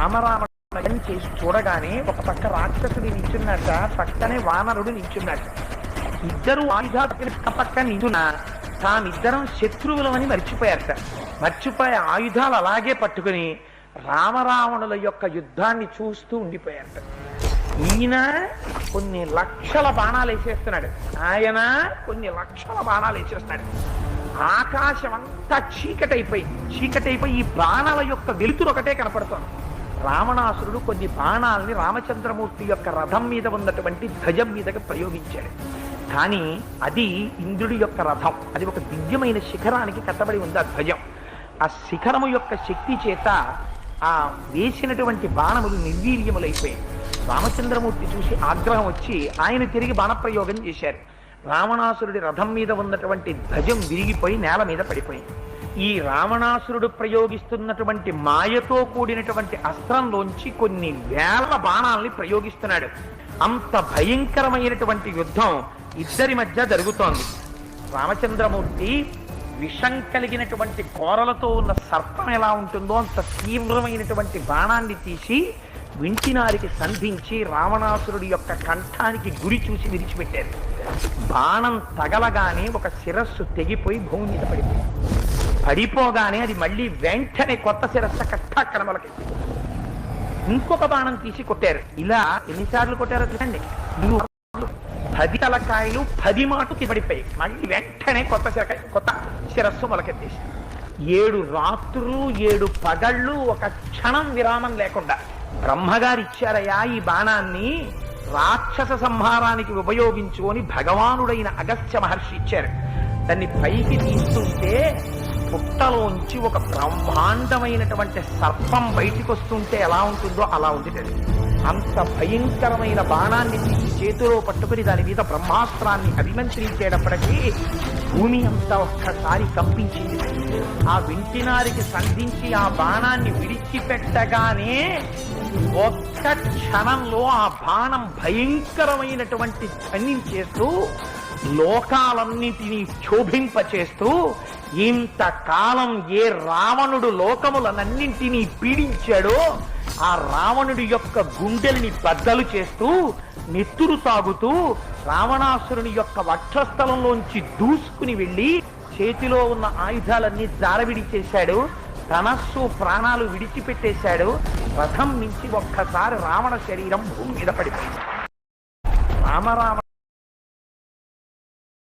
రామరావణ చేసి చూడగానే ఒక పక్క రాక్షసుడు నిల్చున్నట్ట, పక్కనే వానరుడు నిల్చున్నట్ట. ఇద్దరు ఆయుధాలు పక్క నిల్చున్నా తామిద్దరం శత్రువులమని మర్చిపోయారట. మర్చిపోయే ఆయుధాలు అలాగే పట్టుకుని రామరావణుల యొక్క యుద్ధాన్ని చూస్తూ ఉండిపోయారట. ఈయన కొన్ని లక్షల బాణాలు వేసేస్తున్నాడు, ఆయన కొన్ని లక్షల బాణాలు వేసేస్తున్నాడు. ఆకాశం అంతా చీకటైపోయి ఈ బాణాల యొక్క వెలుతురు ఒకటే కనపడుతోంది. రావణాసురుడు కొన్ని బాణాలని రామచంద్రమూర్తి యొక్క రథం మీద ఉన్నటువంటి ధ్వజం మీదకి ప్రయోగించాడు. కానీ అది ఇంద్రుడి యొక్క రథం, అది ఒక దివ్యమైన శిఖరానికి కట్టబడి ఉంది ఆ ధ్వజం. ఆ శిఖరము యొక్క శక్తి చేత ఆ వేసినటువంటి బాణములు నిర్వీర్యములైపోయాయి. రామచంద్రమూర్తి చూసి ఆగ్రహం వచ్చి ఆయన తిరిగి బాణప్రయోగం చేశారు. రావణాసురుడి రథం మీద ఉన్నటువంటి ధ్వజం విరిగిపోయి నేల మీద పడిపోయింది. ఈ రావణాసురుడు ప్రయోగిస్తున్నటువంటి మాయతో కూడినటువంటి అస్త్రంలోంచి కొన్ని వేల బాణాలని ప్రయోగిస్తున్నాడు. అంత భయంకరమైనటువంటి యుద్ధం ఇద్దరి మధ్య జరుగుతోంది. రామచంద్రమూర్తి విషం కలిగినటువంటి కోరలతో ఉన్న సర్పం ఎలా ఉంటుందో అంత తీవ్రమైనటువంటి బాణాన్ని తీసి వింటినారికి సంధించి రావణాసురుడి యొక్క కంఠానికి గురి చూసి విడిచిపెట్టారు. బాణం తగలగానే ఒక శిరస్సు తెగిపోయి భూమి మీద పడిపోగానే అది మళ్ళీ వెంటనే కొత్త శిరస్సు కట్టాక్కడ మొలకెత్తి ఇంకొక బాణం తీసి కొట్టారు. ఇలా ఎన్నిసార్లు కొట్టారో చూడండి. 10 తలకాయలు 10 మాటకి పడిపోయి మళ్ళీ వెంటనే కొత్త శిరస్సు మొలకెత్తేసి 7 రాత్రులు 7 పగళ్ళు ఒక క్షణం విరామం లేకుండా బ్రహ్మగారు ఇచ్చారయ్యా ఈ బాణాన్ని రాక్షస సంహారానికి ఉపయోగించుకొని భగవానుడైన అగస్త్య మహర్షి ఇచ్చారు. దాన్ని పైకి తీస్తుంటే పుట్టలోంచి ఒక బ్రహ్మాండమైనటువంటి సర్పం బయటికి వస్తుంటే ఎలా ఉంటుందో అలా ఉంది. అంత భయంకరమైన బాణాన్ని తీసి చేతిలో పట్టుకుని దాని మీద బ్రహ్మాస్త్రాన్ని అభిమంత్రించేటప్పటికీ భూమి అంతా ఒక్కసారి కంపించింది. ఆ వింటినారికి సంధించి ఆ బాణాన్ని విడిచిపెట్టగానే ఒక్క క్షణంలో ఆ బాణం భయంకరమైనటువంటి ధ్వని చేస్తూ లోకాలన్నింటినీ క్షోభింపచేస్తూ ఇంతకాలం ఏ రావణుడు లోకములనన్నింటినీ పీడించాడో ఆ రావణుడి యొక్క గుండెల్ని బద్దలు చేస్తూ నెత్తురు తాగుతూ రావణాసురుని యొక్క వక్షస్థలంలోంచి దూసుకుని వెళ్ళి చేతిలో ఉన్న ఆయుధాలన్నీ జారవిడిచేశాడు. తనస్సు ప్రాణాలు విడిచిపెట్టేశాడు. రథం నుంచి ఒక్కసారి రావణ శరీరం భూమి మీద పడిపోయింది. రామరామ